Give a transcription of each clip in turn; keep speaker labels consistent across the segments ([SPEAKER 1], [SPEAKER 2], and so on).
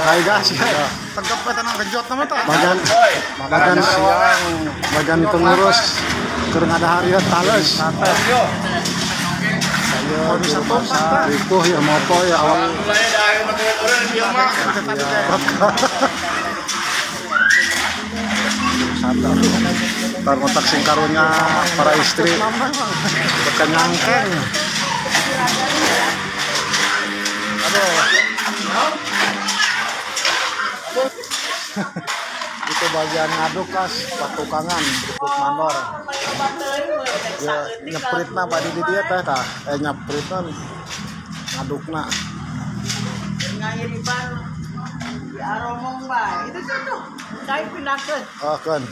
[SPEAKER 1] Hai guys,
[SPEAKER 2] Tegap kita nang gejot nama tak.
[SPEAKER 1] bagian pengurus keur ngadaharieuh tales. Saya
[SPEAKER 2] bisa tompak
[SPEAKER 1] itu ya mopo ya awal. Tar ngotak sing karunya para istri berkenyangkeng. Itu bagian ngaduk kas patukangan berikut mandor ya nyepritna badi di dia teh tah nyepritna ngadukna
[SPEAKER 3] ngiripan di aromong bae itu tuh saya pindahkeun
[SPEAKER 1] oh kan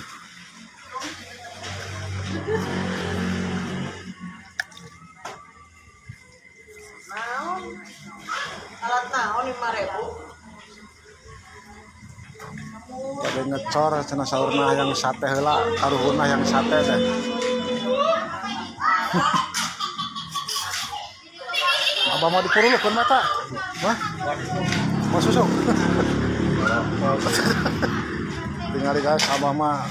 [SPEAKER 3] naon alat naon 5.000
[SPEAKER 1] pada ngecor cenah saurna yang sate heula karuhuna yang sate teh abah mau dipurulukeun mata mah mau susu tinggal guys abah mah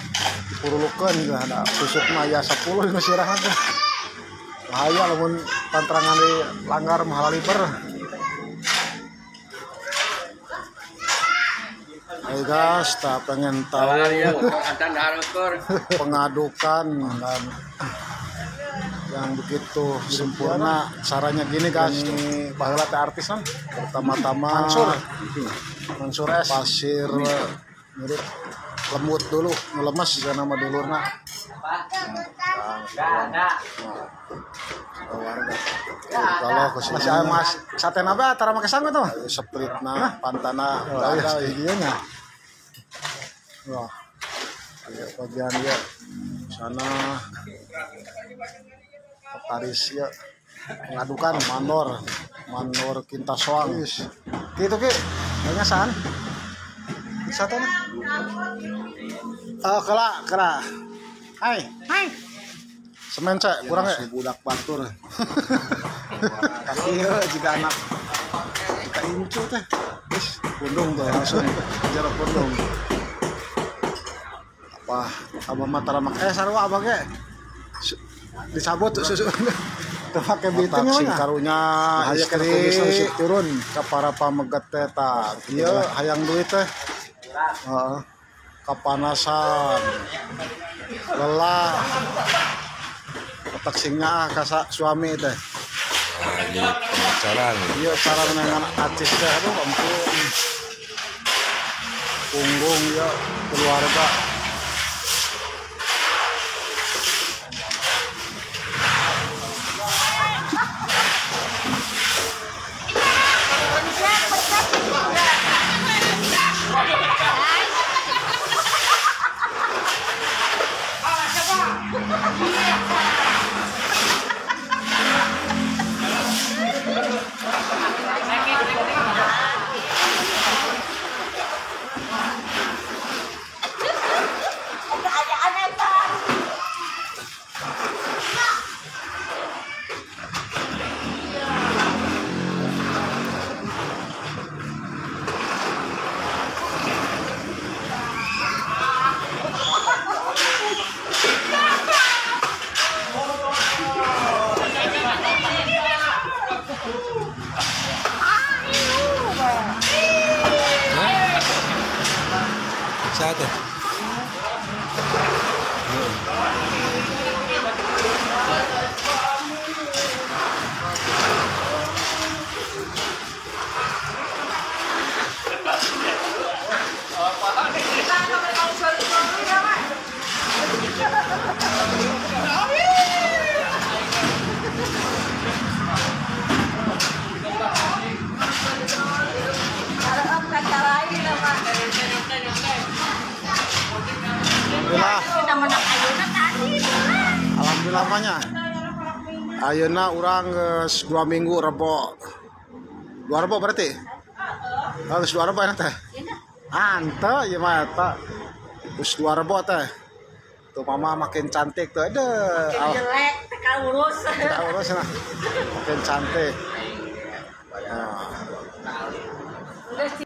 [SPEAKER 1] dipurulukeun geus ada susukna aya 10 nu sirahan teh bahaya lamun pantrangan di langgar mah liber. Hey guys, tak pengen tahu pengadukan dan yang begitu sempurna caranya gini guys. Ini baheula teh artis kan. Pertama-tama Mansur es pasir mirip lembut dulu, lemes juga nama dulurna. Kalau kesini mas sate nabe tara make sanggup tuh sepritna pantana ada ieu-nya. Wah, bagian dia sana Paris ya ngadukan mandor kinta soang gitu ki kayaknya saan satenya oh kela hai semen cek kurang ya budak batur kaki juga anak kita incu teh wis pundung tuh langsung jarak pundung apa abah mata ramak sarua abah ge disabot susu teu make biting sing karunya istri turun ka para pameget teh tah ieu hayang duit teh heeh kapanasan lelah otak singnya ka suami teh
[SPEAKER 4] ini pemacaran
[SPEAKER 1] iya cara menangan artis teh aduh ampun punggung ya keluarga
[SPEAKER 4] sate Alhamdulillah banyak. Ayeuna urang geus 2 minggu rebo. 2 rebo berarti? Geus 2 rebo teh. Ante ieu mah eta. Geus 2 rebo teh. Tuh mama makin cantik tuh. Aduh.
[SPEAKER 3] jelek teka urus
[SPEAKER 1] Makin cantik.